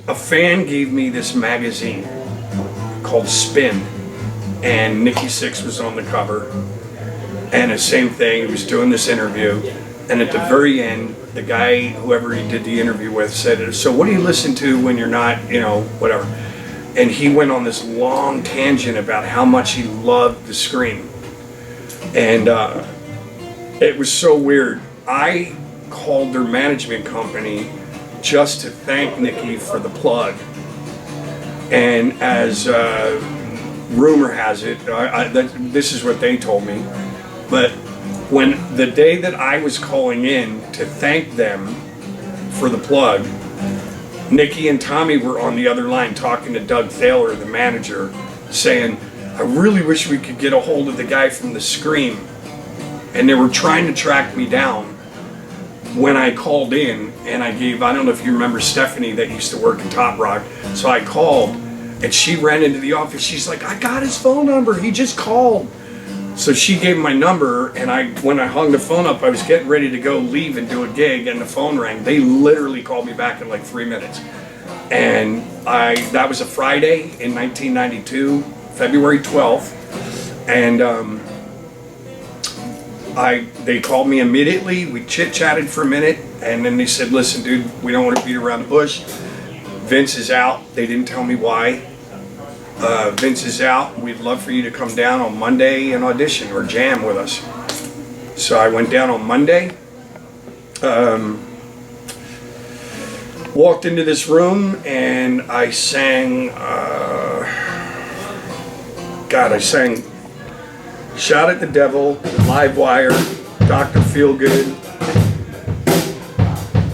A fan gave me this magazine called Spin, and Nikki Sixx was on the cover. And the same thing, he was doing this interview, and at the very end, the guy, whoever he did the interview with, said, "So what do you listen to when you're not, whatever?" And he went on this long tangent about how much he loved the Scream. And it was so weird. I called their management company just to thank Nikki for the plug. And as rumor has it, this is what they told me, but when the day that I was calling in to thank them for the plug, Nikki and Tommy were on the other line talking to Doug Thaler, the manager, saying, "I really wish we could get a hold of the guy from the Scream." And they were trying to track me down when I called in, and I don't know if you remember Stephanie that used to work in Top Rock, so I called, and she ran into the office. She's like, "I got his phone number, he just called." So she gave my number, and when I hung the phone up, I was getting ready to go leave and do a gig, and the phone rang. They literally called me back in like 3 minutes. And that was a Friday in 1992, February 12th, and they called me immediately. We chit-chatted for a minute, and then they said, "Listen, dude, we don't want to beat around the bush. Vince is out." They didn't tell me why. "Vince is out. We'd love for you to come down on Monday and audition or jam with us." So I went down on Monday. Walked into this room, and I sang, I sang "Shout at the Devil," "Live Wire," "Dr. Feelgood,"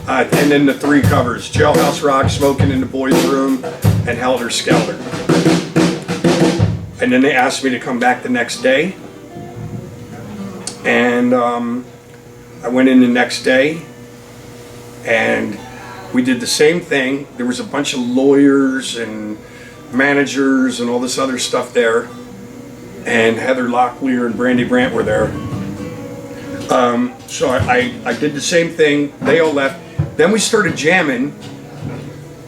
and then the three covers: "Jailhouse Rock," "Smoking in the Boys' Room," and "Helter Skelter." And then they asked me to come back the next day, and I went in the next day, and we did the same thing. There was a bunch of lawyers and managers and all this other stuff there, and Heather Locklear and Brandy Brandt were there. So I did the same thing. They all left. Then we started jamming,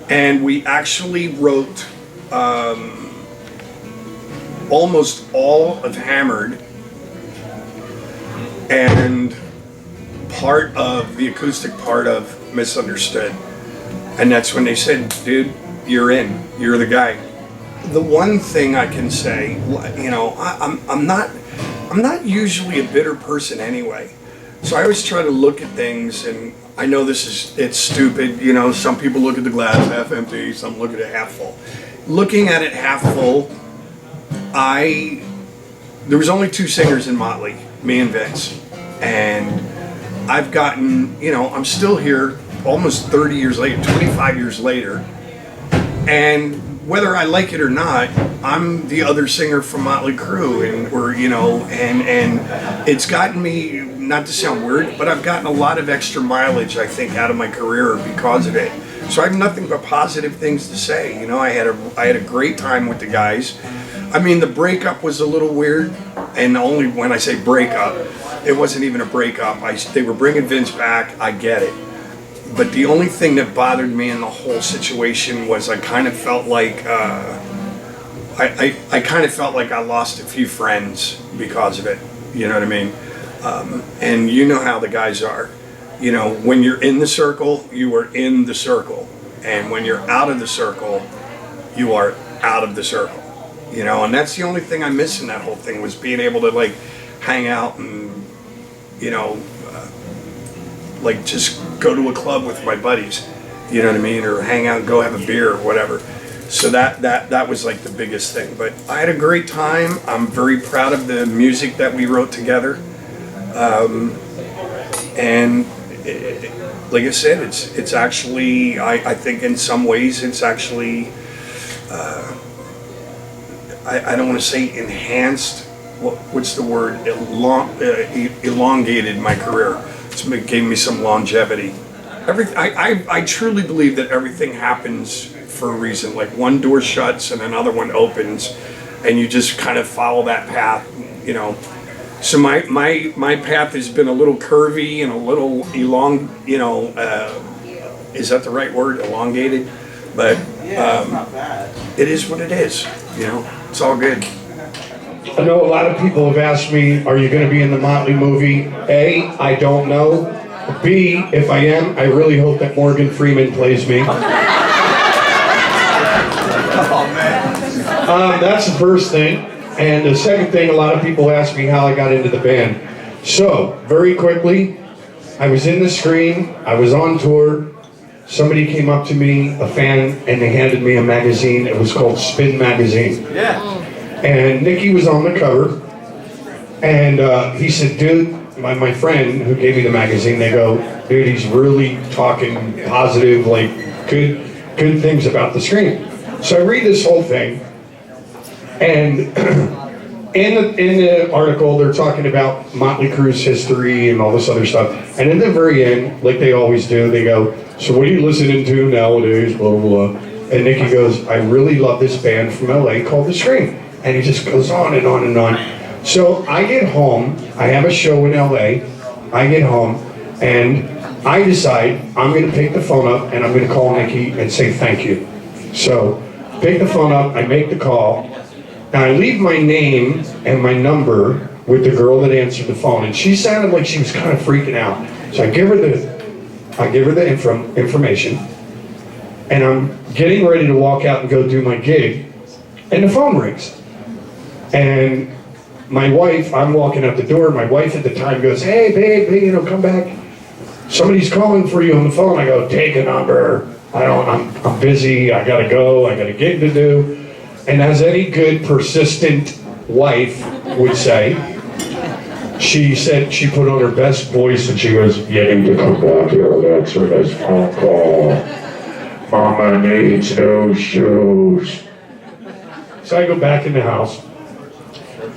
and we actually wrote almost all of Hammered and part of the acoustic part of Misunderstood. And that's when they said, "Dude, you're in. You're the guy." The one thing I can say, I'm not usually a bitter person anyway. So I always try to look at things, and I know it's stupid. Some people look at the glass half empty, some look at it half full. Looking at it half full, there was only two singers in Motley, me and Vince. And I've gotten, I'm still here almost 30 years later, 25 years later. And whether I like it or not, I'm the other singer from Motley Crue, and it's gotten me, not to sound weird, but I've gotten a lot of extra mileage, I think, out of my career because of it. So I have nothing but positive things to say. I had a great time with the guys. I mean, the breakup was a little weird, and only when I say breakup, it wasn't even a breakup. They were bringing Vince back, I get it. But the only thing that bothered me in the whole situation was I kind of felt like I kind of felt like I lost a few friends because of it. You know what I mean? And you know how the guys are. When you're in the circle, you are in the circle, and when you're out of the circle, you are out of the circle. And that's the only thing I missed in that whole thing, was being able to like hang out and like just go to a club with my buddies, you know what I mean, or hang out and go have a beer or whatever. So that was like the biggest thing. But I had a great time. I'm very proud of the music that we wrote together, and like I said, it's actually, I think in some ways it's actually, I don't want to say enhanced, what's the word, elongated my career. It gave me some longevity. I truly believe that everything happens for a reason. Like one door shuts and another one opens, and you just kind of follow that path, So my path has been a little curvy and a little is that the right word? Elongated. But it is what it is, you know, it's all good. I know a lot of people have asked me, are you going to be in the Motley movie? A, I don't know. B, if I am, I really hope that Morgan Freeman plays me. That's the first thing. And the second thing, a lot of people ask me how I got into the band. So, very quickly, I was in the Scream, I was on tour, somebody came up to me, a fan, and they handed me a magazine. It was called Spin Magazine. Yeah. And Nicky was on the cover, and he said, dude, my friend who gave me the magazine, they go, dude, he's really talking positive, like, good things about the Scream. So I read this whole thing, and in the article, they're talking about Motley Crue's history and all this other stuff. And in the very end, like they always do, they go, so what are you listening to nowadays, blah, blah, blah. And Nicky goes, I really love this band from LA called The Scream. And he just goes on and on and on. So I get home, I have a show in LA, I get home, and I decide I'm gonna pick the phone up and I'm gonna call Nicky and say thank you. So, pick the phone up, I make the call, and I leave my name and my number with the girl that answered the phone, and she sounded like she was kind of freaking out. So I give her the information, and I'm getting ready to walk out and go do my gig, and the phone rings. And my wife, I'm walking out the door, my wife at the time goes, hey babe, you know, come back. Somebody's calling for you on the phone. I go, take a number. I'm busy, I gotta go, I got a gig to do. And as any good, persistent wife would say, she said, she put on her best voice and she goes, you need to come back here and answer this phone call. Mama needs new shoes. So I go back in the house,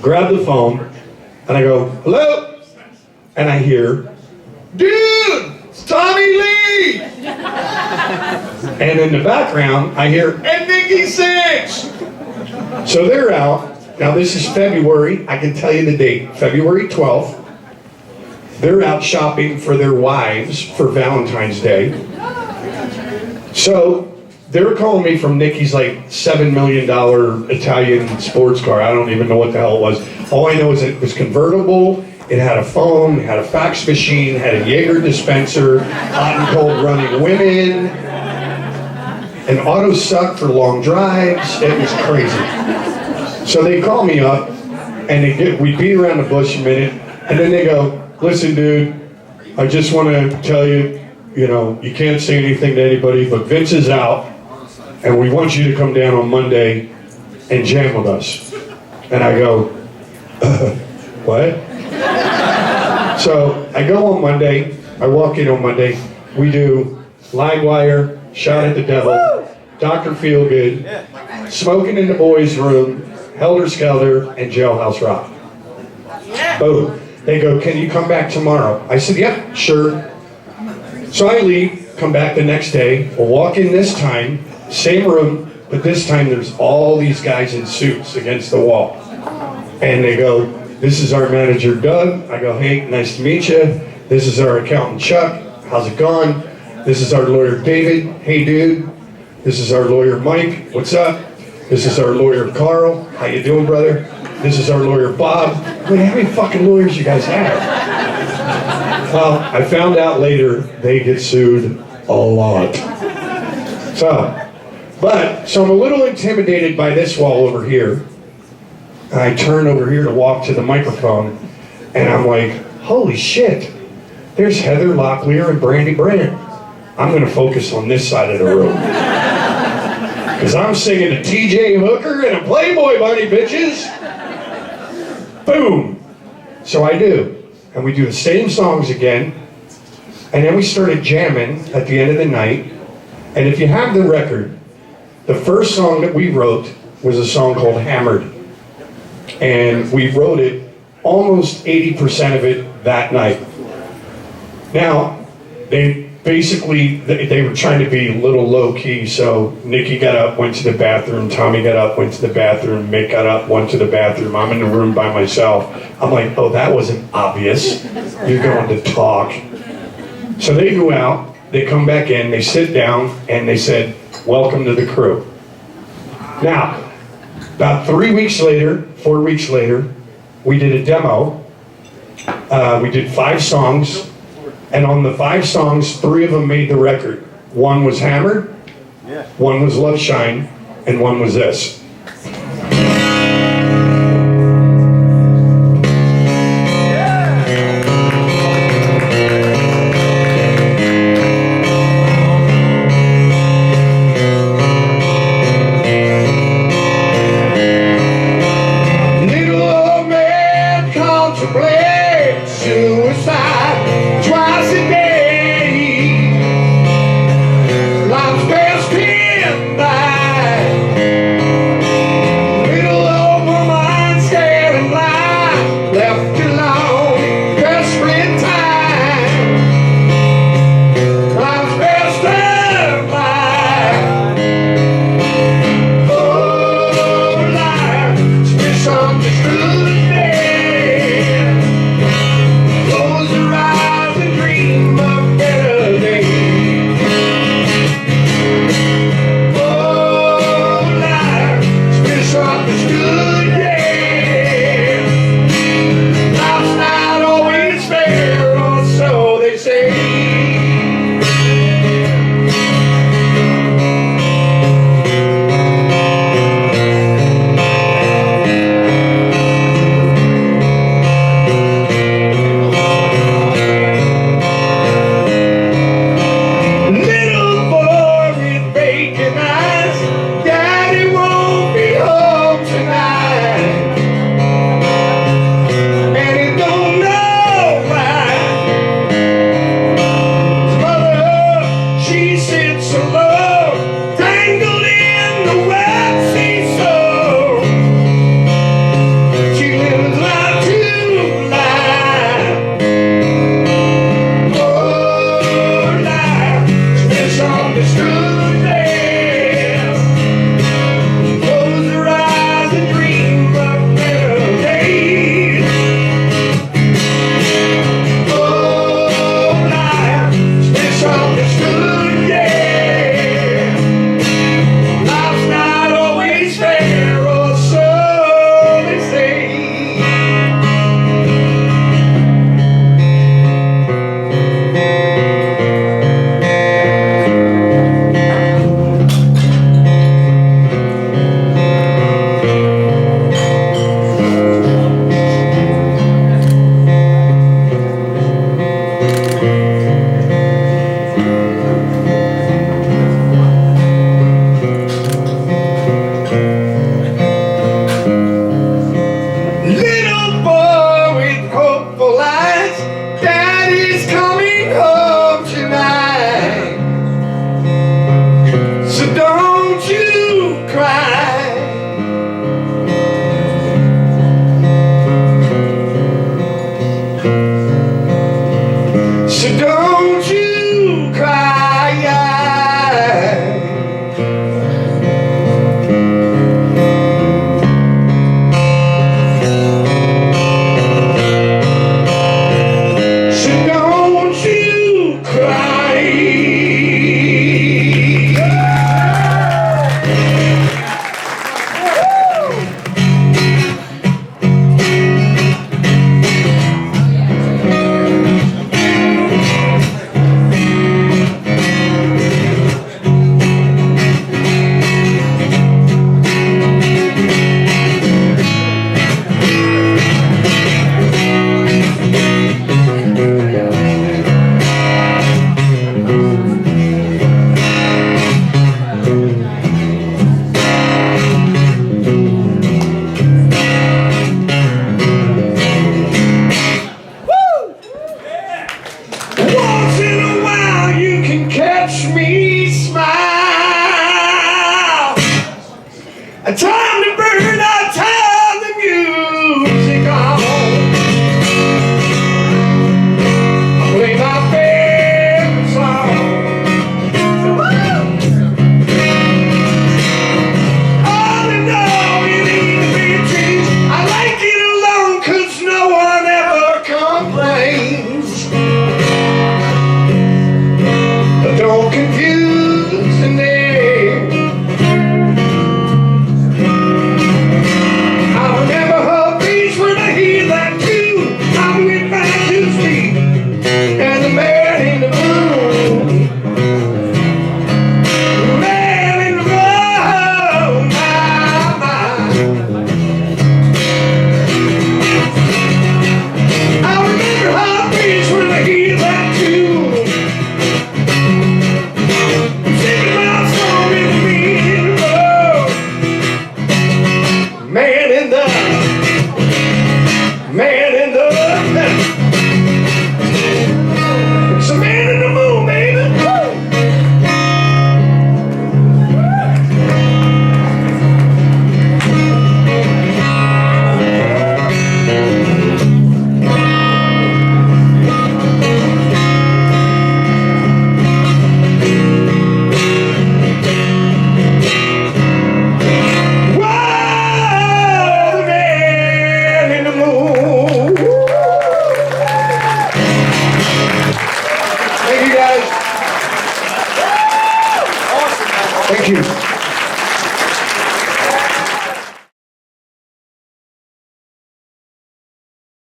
grab the phone, and I go, hello? And I hear, dude, it's Tommy Lee! And in the background, I hear, and Nicky Six! So they're out. Now this is February, I can tell you the date, February 12th. They're out shopping for their wives for Valentine's Day. So they're calling me from Nicky's like $7 million Italian sports car. I don't even know what the hell it was. All I know is it was convertible. It had a phone, it had a fax machine, had a Jaeger dispenser, hot and cold running women, an auto suck for long drives. It was crazy. So they call me up, and we beat around the bush a minute, and then they go, listen dude, I just want to tell you, you know, you can't say anything to anybody, but Vince is out, and we want you to come down on Monday and jam with us. And I go, what? So I go on Monday, I walk in on Monday, we do Livewire, Shot at the Devil, Dr. Feelgood, Smoking in the Boys' Room, Helter Skelter, and Jailhouse Rock. Boom. They go, can you come back tomorrow? I said, yeah, sure. So I leave, come back the next day, we'll walk in this time, same room, but this time there's all these guys in suits against the wall. And they go, this is our manager, Doug. I go, hey, nice to meet you. This is our accountant, Chuck. How's it going? This is our lawyer, David. Hey, dude. This is our lawyer, Mike. What's up? This is our lawyer, Carl. How you doing, brother? This is our lawyer, Bob. Wait, how many fucking lawyers you guys have? Well, I found out later they get sued a lot. So I'm a little intimidated by this wall over here. I turn over here to walk to the microphone, and I'm like, holy shit, there's Heather Locklear and Brandy Brand. I'm gonna focus on this side of the room. Because I'm singing a TJ Hooker and a Playboy Bunny, bitches. Boom. So I do. And we do the same songs again. And then we started jamming at the end of the night. And if you have the record, the first song that we wrote was a song called Hammered. And we wrote it, almost 80% of it, that night. Now, they were trying to be a little low-key, so Nicky got up, went to the bathroom, Tommy got up, went to the bathroom, Mick got up, went to the bathroom, I'm in the room by myself. I'm like, oh, that wasn't obvious. You're going to talk. So they go out, they come back in, they sit down, and they said, welcome to the Crue. Now, about 3 weeks later, 4 weeks later, we did a demo. We did 5 songs, and on the 5 songs, 3 of them made the record. One was Hammered, one was Love Shine, and one was this. Suicide twice a day. Life's best in by. Little over mind, scared and blind. Left alone, desperate time. Life's best in by. Oh, life's misunderstood. Time to burn out, turn the music on. Play my favorite song. All in all, you need to be a change. I like it alone, 'cause no one ever complains. But don't confuse the name. guys. Thank you.